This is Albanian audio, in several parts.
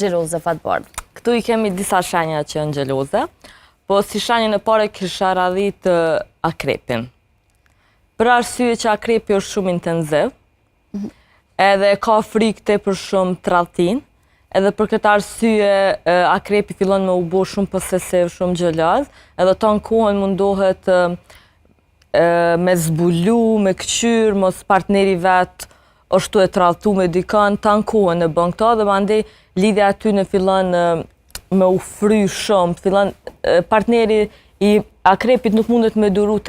Gjeloze, fatbardh. Këtu i kemi disa shenja që janë gjeloze, po si shenjën e pare kisha radhit akrepin. Për arsye që akrepi është shumë intenziv, edhe ka frikë tepër shumë tradhtin, edhe për këtë arsye akrepi fillon me u bo shumë posesiv, shumë gjeloz, edhe ton kohën mundohet me zbulu, me këqyr, mos partneri vetë është e tradhtu me dikën, tan kohën e bën këto dhe mandej lidhja aty në fillon me u fry shumë, fillon partneri i akrepit nuk mundet me duru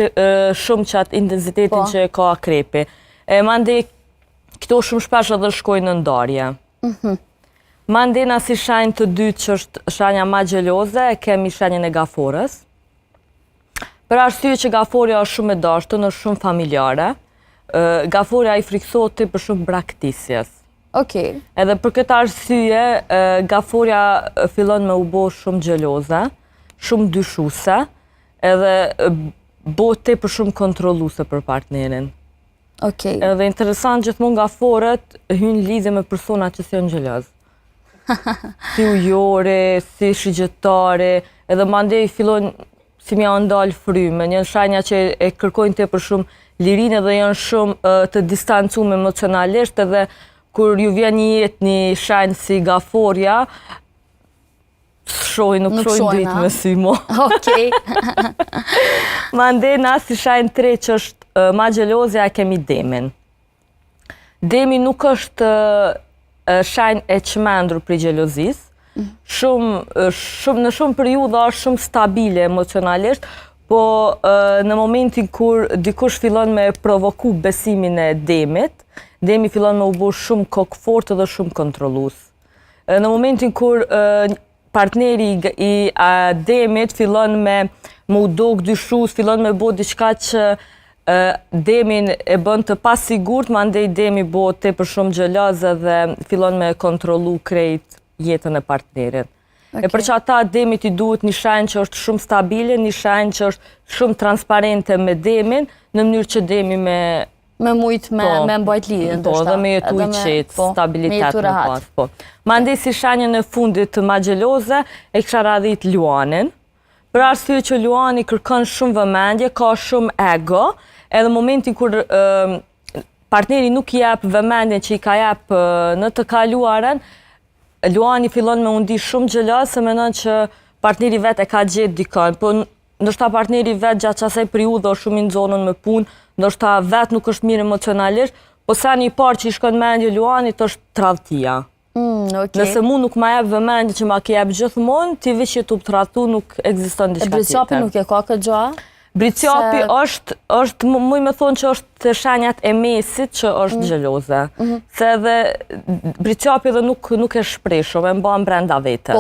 shumë qatë intensitetin që ka akrepi. Mandej këto shumë shpesh edhe shkojnë në ndarje. Mandej na si shenjë të dytë që është shenja ma gjeloze, kemi shenjën e gaforës. Për arsye që gaforja është shumë e dashtën, është shumë familjare, gaforja i friksohet për shumë braktisjes. Okej. Edhe për këtë arsye, gaforja fillon me u bo shumë gjeloze, shumë dyshuse, edhe bo tepër shumë kontrolluse për partnerin. Okej. Edhe interesant gjithmonë gaforët hynë lidhje me persona që si janë gjeloz. Si ujore, si shigjetare, edhe mandej fillon si mja ndalë fryme, një shenja që e kërkojnë tepër shumë lirinë dhe janë shumë të distancuar emocionalisht edhe kur ju vjen një jetë një shenjë si gaforja, nuk shojnë dritë me sy mo. Okej. Mandej na si shenjë tre që është ma gjelozja e kemi demin. Demi nuk është shenjë e çmendur për gjelozis, në shumë periudha është shumë stabile emocionalisht, po në momentin kur dikush fillon me provoku besimin e demit, demi fillon me u bo shumë kokfort dhe shumë kontrollus. Në momentin kur partneri i demit fillon me u dog dyshus, fillon me bo diçka që demin e bën të pasigurt, mandej demi bo tepër shumë gjeloz dhe fillon me kontrollu krejt jetën e partnerit. E për që ata demit i duhet një shenjë që është shumë stabile, një shenjë që është shumë transparente me demin, në mënyrë që demi me mujtë me mbajt lidhjen. Po, dhe me jetu i qetë, stabilitet në pas. Mandej si shenjën e fundit të ma gjeloze, e kësha radhit luanin. Për arsye që luani kërkon shumë vëmendje, ka shumë ego, edhe momentin kur partneri nuk jep vëmendje që i ka jep në të kaluaren, luani fillon me undi shumë gjeloz, se menon që partneri vetë e ka gjetë dikën, po ndoshta partneri vetë gjatë qasaj periudhë është shumë i nxonën me punë, ndoshta vetë nuk është mirë emocionalisht, po sa një parë që i shkon mendje luanit është tradhtia. Nëse mu nuk ma jep vëmendje që ma ke jep gjithmonë, ti veç që tu tradhtu nuk ekziston diçka tjetër. E Bricjapi nuk e ka këtë gjoa? Bricjapi është, muj me thonë që është të shenjat e mesit që është gjeloze. Se edhe Bricjapi dhe nuk e shpreh shumë, e mban brenda vetes.